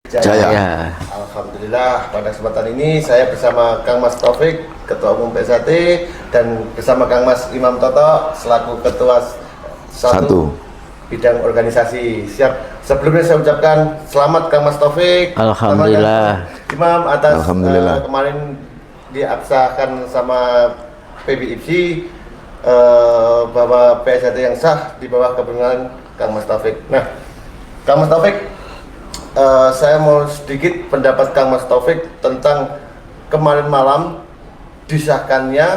Jaya. Ya. Alhamdulillah pada kesempatan ini saya bersama Kang Mas Taufik, Ketua Umum PSHT, dan bersama Kang Mas Imam Toto selaku Ketua satu bidang organisasi. Siap. Sebelumnya saya ucapkan selamat Kang Mas Taufik. Alhamdulillah. Selamat Imam atas Alhamdulillah. kemarin diabsahkan sama PBIPSI bahwa PSHT yang sah di bawah kepemimpinan Kang Mas Taufik. Nah, Kang Mas Taufik, saya mau sedikit pendapat Kang Mas Taufik tentang kemarin malam disahkannya,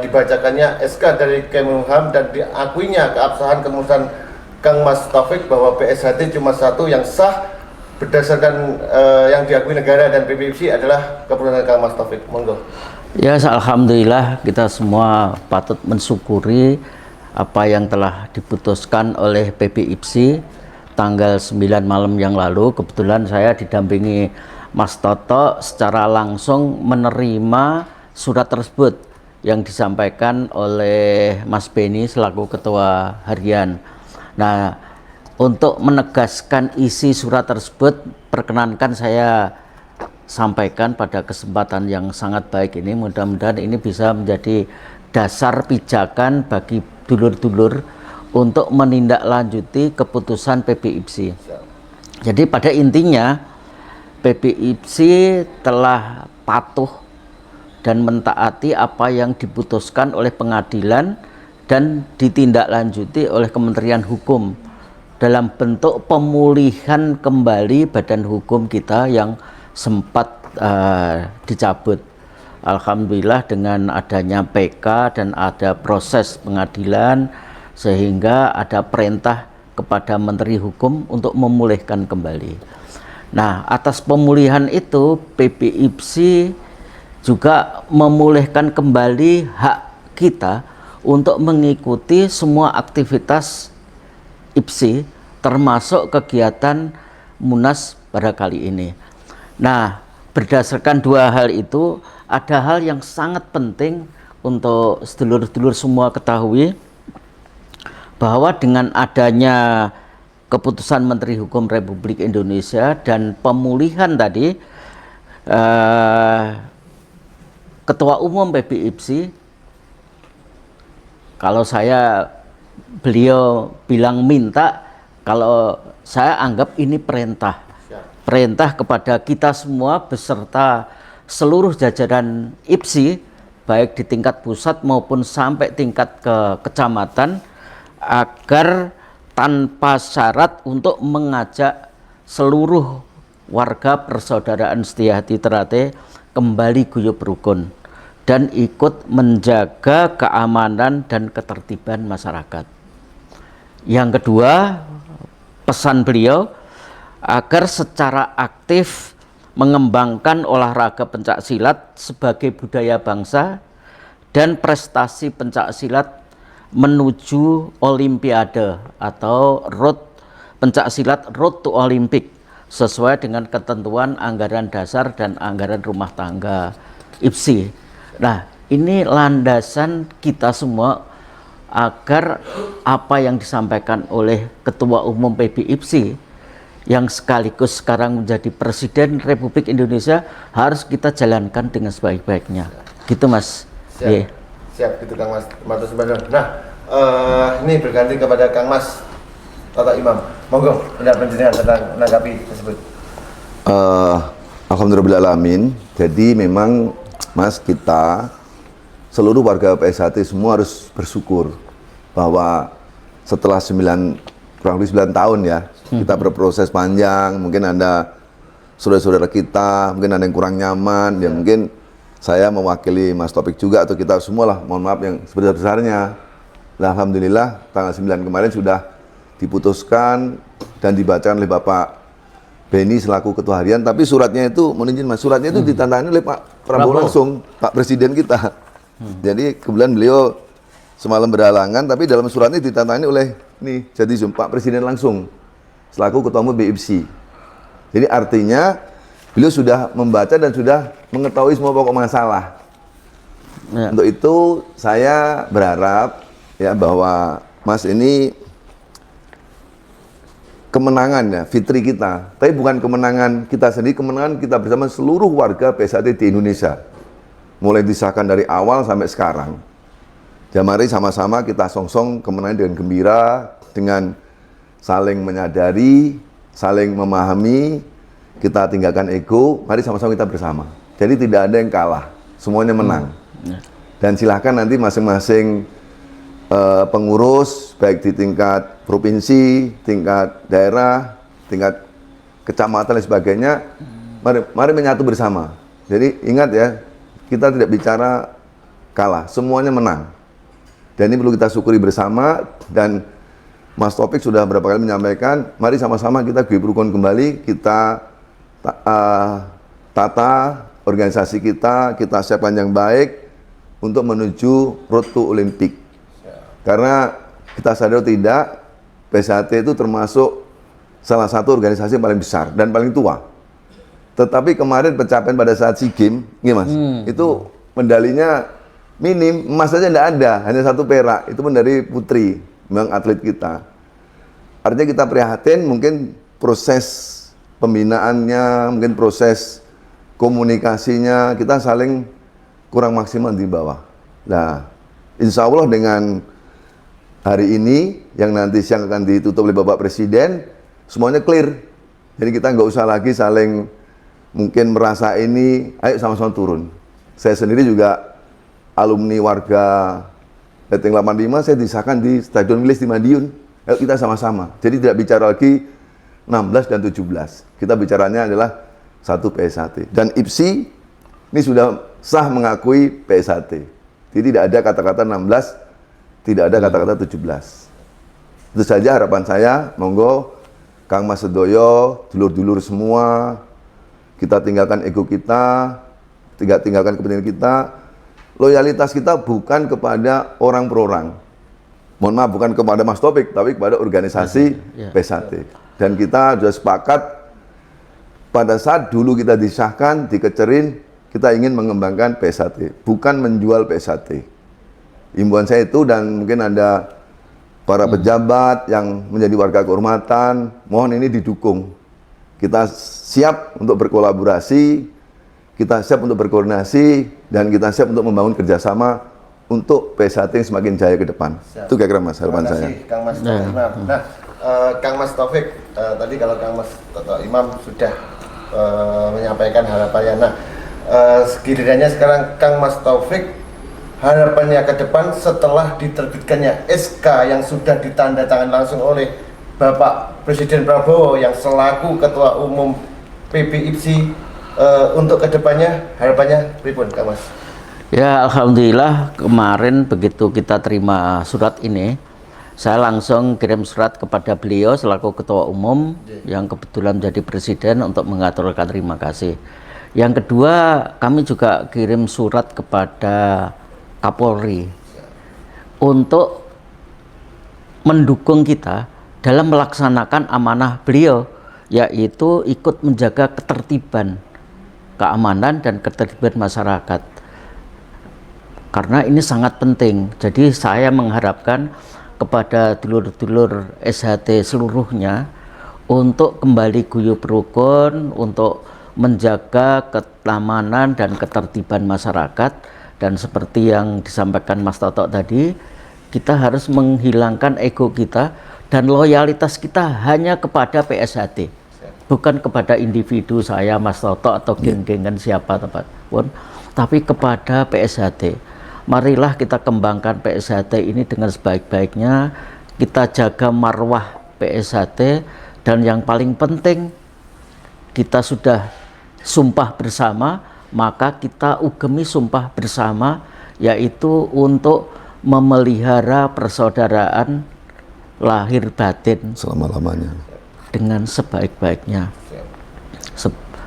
dibacakannya SK dari Kemenkumham dan diakuinya keabsahan kemudian Kang Mas Taufik bahwa PSHT cuma satu yang sah berdasarkan yang diakui negara dan PBIPSI adalah keputusan Kang Mas Taufik. Monggo. Ya, alhamdulillah kita semua patut mensyukuri apa yang telah diputuskan oleh PBIPSI tanggal 9 malam yang lalu. Kebetulan saya didampingi Mas Toto secara langsung menerima surat tersebut yang disampaikan oleh Mas Beni selaku Ketua Harian. Nah, untuk menegaskan isi surat tersebut, perkenankan saya sampaikan pada kesempatan yang sangat baik ini. Mudah-mudahan ini bisa menjadi dasar pijakan bagi dulur-dulur untuk menindaklanjuti keputusan PBIPSI. Jadi pada intinya PBIPSI telah patuh dan mentaati apa yang diputuskan oleh pengadilan dan ditindaklanjuti oleh Kementerian Hukum dalam bentuk pemulihan kembali badan hukum kita yang sempat dicabut. Alhamdulillah dengan adanya PK dan ada proses pengadilan sehingga ada perintah kepada Menteri Hukum untuk memulihkan kembali. Nah, atas pemulihan itu PBIPSI juga memulihkan kembali hak kita untuk mengikuti semua aktivitas IPSI termasuk kegiatan Munas pada kali ini. Nah, berdasarkan dua hal itu, ada hal yang sangat penting untuk sedulur-sedulur semua ketahui, bahwa dengan adanya keputusan Menteri Hukum Republik Indonesia dan pemulihan tadi, Ketua Umum PBIPSI, kalau beliau bilang minta, kalau saya anggap ini perintah kepada kita semua beserta seluruh jajaran IPSI baik di tingkat pusat maupun sampai tingkat ke kecamatan, agar tanpa syarat untuk mengajak seluruh warga persaudaraan Setiahati Ternate kembali guyub rukun dan ikut menjaga keamanan dan ketertiban masyarakat. Yang kedua, pesan beliau agar secara aktif mengembangkan olahraga pencaksilat sebagai budaya bangsa dan prestasi pencaksilat menuju Olimpiade atau pencaksilat road to Olympic sesuai dengan ketentuan anggaran dasar dan anggaran rumah tangga IPSI. Nah, ini landasan kita semua agar apa yang disampaikan oleh Ketua Umum PBIPSI yang sekaligus sekarang menjadi Presiden Republik Indonesia harus kita jalankan dengan sebaik-baiknya. Gitu, Mas. Siap, siap gitu Kang Mas. Matur suwun. Nah, ini berganti kepada Kang Mas Toto Imam. Monggo pendapat jenengan tentang menanggapi tersebut. Alhamdulillahirrahmanirrahim. Jadi memang Mas, kita seluruh warga PSHT semua harus bersyukur bahwa setelah kurang lebih 9 tahun ya, kita berproses panjang. Mungkin ada saudara-saudara kita, mungkin ada yang kurang nyaman, ya mungkin saya mewakili Mas Taufik juga atau kita semua lah, mohon maaf yang sebesar-besarnya. Nah, alhamdulillah tanggal 9 kemarin sudah diputuskan dan dibacakan oleh Bapak Beni selaku Ketua Harian, tapi suratnya itu, mohon izin Mas, suratnya itu ditantangani oleh Pak Prabowo langsung, Pak Presiden kita. Jadi kebetulan beliau semalam berhalangan, tapi dalam suratnya ditantangani oleh jadi Pak Presiden langsung selaku Ketua Umum PBIPSI. Jadi artinya beliau sudah membaca dan sudah mengetahui semua pokok masalah. Ya. Untuk itu saya berharap ya bahwa Mas ini kemenangan ya, fitri kita. Tapi bukan kemenangan kita sendiri, kemenangan kita bersama seluruh warga PSHT di Indonesia. Mulai disahkan dari awal sampai sekarang. Ya mari sama-sama kita songsong kemenangan dengan gembira, dengan saling menyadari, saling memahami, kita tinggalkan ego, mari sama-sama kita bersama. Jadi tidak ada yang kalah, semuanya menang. Dan silahkan nanti masing-masing pengurus, baik di tingkat provinsi, tingkat daerah, tingkat kecamatan dan sebagainya, mari menyatu bersama. Jadi ingat ya, kita tidak bicara kalah, semuanya menang. Dan ini perlu kita syukuri bersama, dan Mas Taufik sudah berapa kali menyampaikan, mari sama-sama kita guyub rukun kembali, kita tata organisasi kita siapkan yang baik untuk menuju road to Olimpik. Karena kita sadar tidak, PSHT itu termasuk salah satu organisasi yang paling besar dan paling tua. Tetapi kemarin pencapaian pada saat SEA Games, Mas, itu medalinya minim, emas saja tidak ada, hanya 1 perak. Itu pun dari putri, memang atlet kita. Artinya kita prihatin, mungkin proses pembinaannya, mungkin proses komunikasinya, kita saling kurang maksimal di bawah. Nah, insya Allah dengan hari ini, yang nanti siang akan ditutup oleh Bapak Presiden, semuanya clear. Jadi kita nggak usah lagi saling mungkin merasa ini, ayo sama-sama turun. Saya sendiri juga alumni warga Leteng 85, saya disahkan di Stadion Wilis di Madiun. Ayo kita sama-sama. Jadi tidak bicara lagi 16 dan 17. Kita bicaranya adalah satu PSHT. Dan IPSI ini sudah sah mengakui PSHT. Jadi tidak ada kata-kata 16, tidak ada kata-kata 17. Itu saja harapan saya. Monggo Kang Mas Sedoyo, dulur-dulur semua, kita tinggalkan ego kita, tinggalkan kepentingan kita. Loyalitas kita bukan kepada orang per orang. Mohon maaf, bukan kepada Mas Taufik, tapi kepada organisasi PSHT. Dan kita sudah sepakat pada saat dulu kita disahkan, dikecerin, kita ingin mengembangkan PSHT, bukan menjual PSHT. Himbauan saya itu, dan mungkin ada para pejabat yang menjadi warga kehormatan, mohon ini didukung. Kita siap untuk berkolaborasi, kita siap untuk berkoordinasi, dan kita siap untuk membangun kerjasama untuk PSHT yang semakin jaya ke depan. Siap. Itu kira-kira Mas harapan saya. Terima kasih, Kang Mas Taufik Imam. Nah, Kang Mas Taufik, tadi kalau Kang Mas Imam sudah menyampaikan harapannya. Nah, sekiranya sekarang Kang Mas Taufik, harapannya ke depan setelah diterbitkannya SK yang sudah ditandatangan langsung oleh Bapak Presiden Prabowo yang selaku Ketua Umum PBIPSI, untuk kedepannya harapannya pripun, Kang Mas? Ya, alhamdulillah kemarin begitu kita terima surat ini, saya langsung kirim surat kepada beliau selaku Ketua Umum yang kebetulan menjadi Presiden untuk mengaturkan terima kasih. Yang kedua, kami juga kirim surat kepada Kapolri untuk mendukung kita dalam melaksanakan amanah beliau, yaitu ikut menjaga ketertiban, keamanan dan ketertiban masyarakat. Karena ini sangat penting. Jadi saya mengharapkan kepada dulur-dulur SHT seluruhnya untuk kembali guyub rukun, untuk menjaga keamanan dan ketertiban masyarakat. Dan seperti yang disampaikan Mas Toto tadi, kita harus menghilangkan ego kita dan loyalitas kita hanya kepada PSHT, bukan kepada individu saya, Mas Toto, atau geng-gengan siapa pun, tapi kepada PSHT. Marilah kita kembangkan PSHT ini dengan sebaik-baiknya, kita jaga marwah PSHT, dan yang paling penting, kita sudah sumpah bersama, maka kita ugemi sumpah bersama, yaitu untuk memelihara persaudaraan lahir batin Selama-lamanya dengan sebaik-baiknya.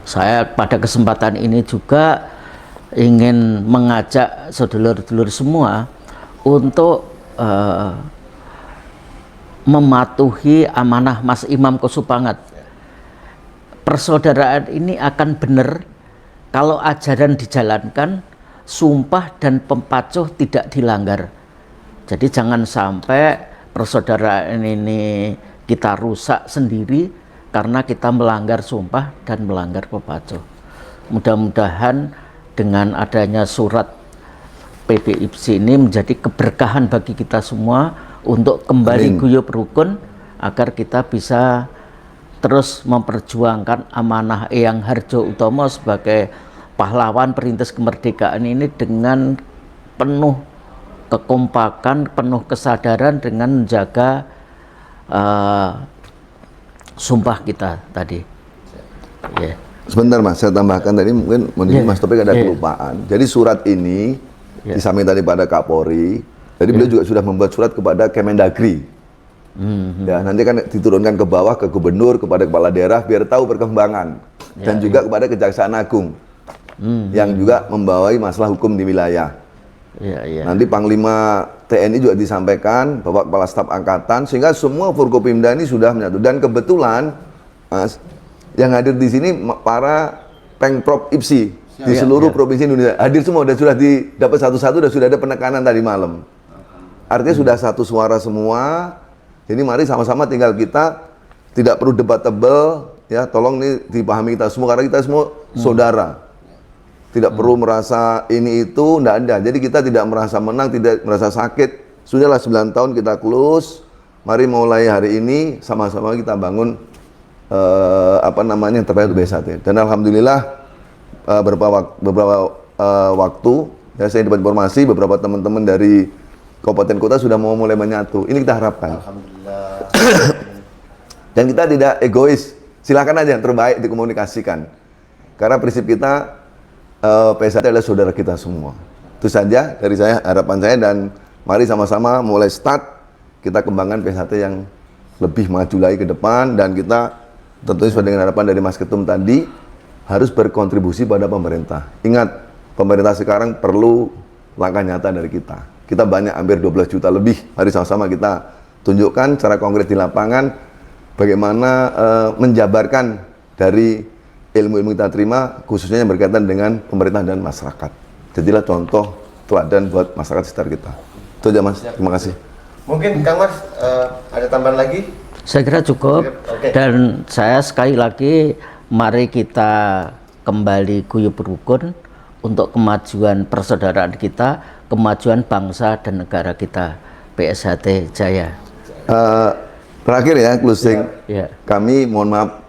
Saya pada kesempatan ini juga ingin mengajak sedulur-dulur semua untuk mematuhi amanah Mas Imam Kosupangat. Persaudaraan ini akan benar kalau ajaran dijalankan, sumpah dan pempacuh tidak dilanggar. Jadi jangan sampai persaudaraan ini kita rusak sendiri karena kita melanggar sumpah dan melanggar pepacuh. Mudah-mudahan dengan adanya surat PBIPSI ini menjadi keberkahan bagi kita semua untuk kembali guyub rukun, agar kita bisa terus memperjuangkan amanah Eyang Harjo Utomo sebagai pahlawan perintis kemerdekaan ini dengan penuh kekompakan, penuh kesadaran dengan menjaga sumpah kita tadi. Sebentar Mas, saya tambahkan tadi mungkin Mas Taufik ada kelupaan. Jadi surat ini di samping tadi pada Kapolri, jadi beliau juga sudah membuat surat kepada Kemendagri. Ya, nanti kan diturunkan ke bawah ke gubernur, kepada kepala daerah biar tahu perkembangan, dan juga kepada Kejaksaan Agung yang juga membawai masalah hukum di wilayah. Nanti Panglima TNI juga disampaikan, Bapak Kepala Staf Angkatan, sehingga semua Forkopimda ini sudah menyatu. Dan kebetulan Mas, yang hadir di sini para Pengprov IPSI di seluruh provinsi Indonesia hadir semua, sudah didapat satu-satu, dan sudah ada penekanan tadi malam. Artinya sudah satu suara semua. Jadi mari sama-sama, tinggal kita tidak perlu debat tebal, ya. Tolong ini dipahami kita semua, karena kita semua saudara. Tidak perlu merasa ini itu, enggak ada. Jadi kita tidak merasa menang, tidak merasa sakit. Sudahlah 9 tahun kita close. Mari mulai hari ini sama-sama kita bangun yang terbaik untuk BSAT. Dan alhamdulillah beberapa waktu ya, saya dapat informasi beberapa teman-teman dari kabupaten kota sudah mau mulai menyatu. Ini kita harapkan. Alhamdulillah. Dan kita tidak egois. Silakan aja yang terbaik dikomunikasikan. Karena prinsip kita PSAT adalah saudara kita semua. Itu saja dari saya, harapan saya, dan mari sama-sama mulai start kita kembangkan PSAT yang lebih maju lagi ke depan, dan kita tentunya sesuai dengan harapan dari Mas Ketum tadi harus berkontribusi pada pemerintah. Ingat, pemerintah sekarang perlu langkah nyata dari kita. Kita banyak, hampir 12 juta lebih. Mari sama-sama kita tunjukkan secara konkret di lapangan bagaimana menjabarkan dari ilmu-ilmu kita terima, khususnya yang berkaitan dengan pemerintah dan masyarakat. Jadilah contoh teladan buat masyarakat sekitar kita. Itu aja Mas, terima kasih. Mungkin Kang Mas ada tambahan lagi? Saya kira cukup. Dan saya sekali lagi, mari kita kembali guyub rukun untuk kemajuan persaudaraan kita, kemajuan bangsa dan negara kita. PSHT Jaya. Terakhir ya, closing. Kami mohon maaf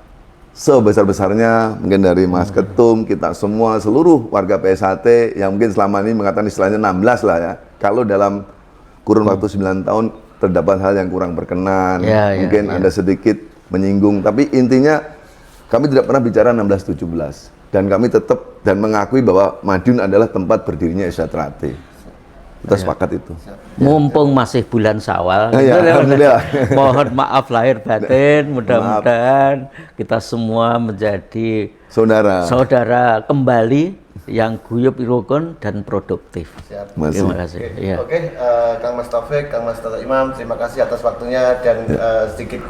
sebesar-besarnya mungkin dari Mas Ketum, kita semua, seluruh warga PSHT yang mungkin selama ini mengatakan istilahnya 16 lah ya. Kalau dalam kurun waktu 9 tahun terdapat hal yang kurang berkenan, mungkin ada sedikit menyinggung, tapi intinya kami tidak pernah bicara 16-17, dan kami tetap dan mengakui bahwa Madiun adalah tempat berdirinya SHT. Kita sepakat itu. Mumpung masih bulan Syawal, mohon maaf lahir batin, mudah-mudahan kita semua menjadi saudara kembali yang guyub rukun dan produktif. Terima kasih. Oke, Kang Mas Taufik, Kang Mas Tata Imam, terima kasih atas waktunya dan sedikit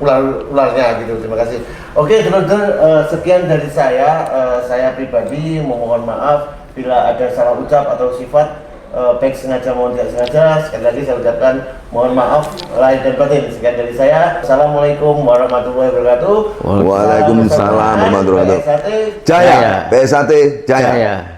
ularnya gitu. Terima kasih. Oke, teman-teman, sekian dari saya. Saya pribadi mohon maaf bila ada salah ucap atau sifat, baik sengaja maupun tidak sengaja. Sekali lagi saya ucapkan mohon maaf lahir dan batin. Sekian dari saya. Assalamualaikum warahmatullahi wabarakatuh. Waalaikumsalam warahmatullahi wabarakatuh. PSAT Jaya. PSAT Jaya.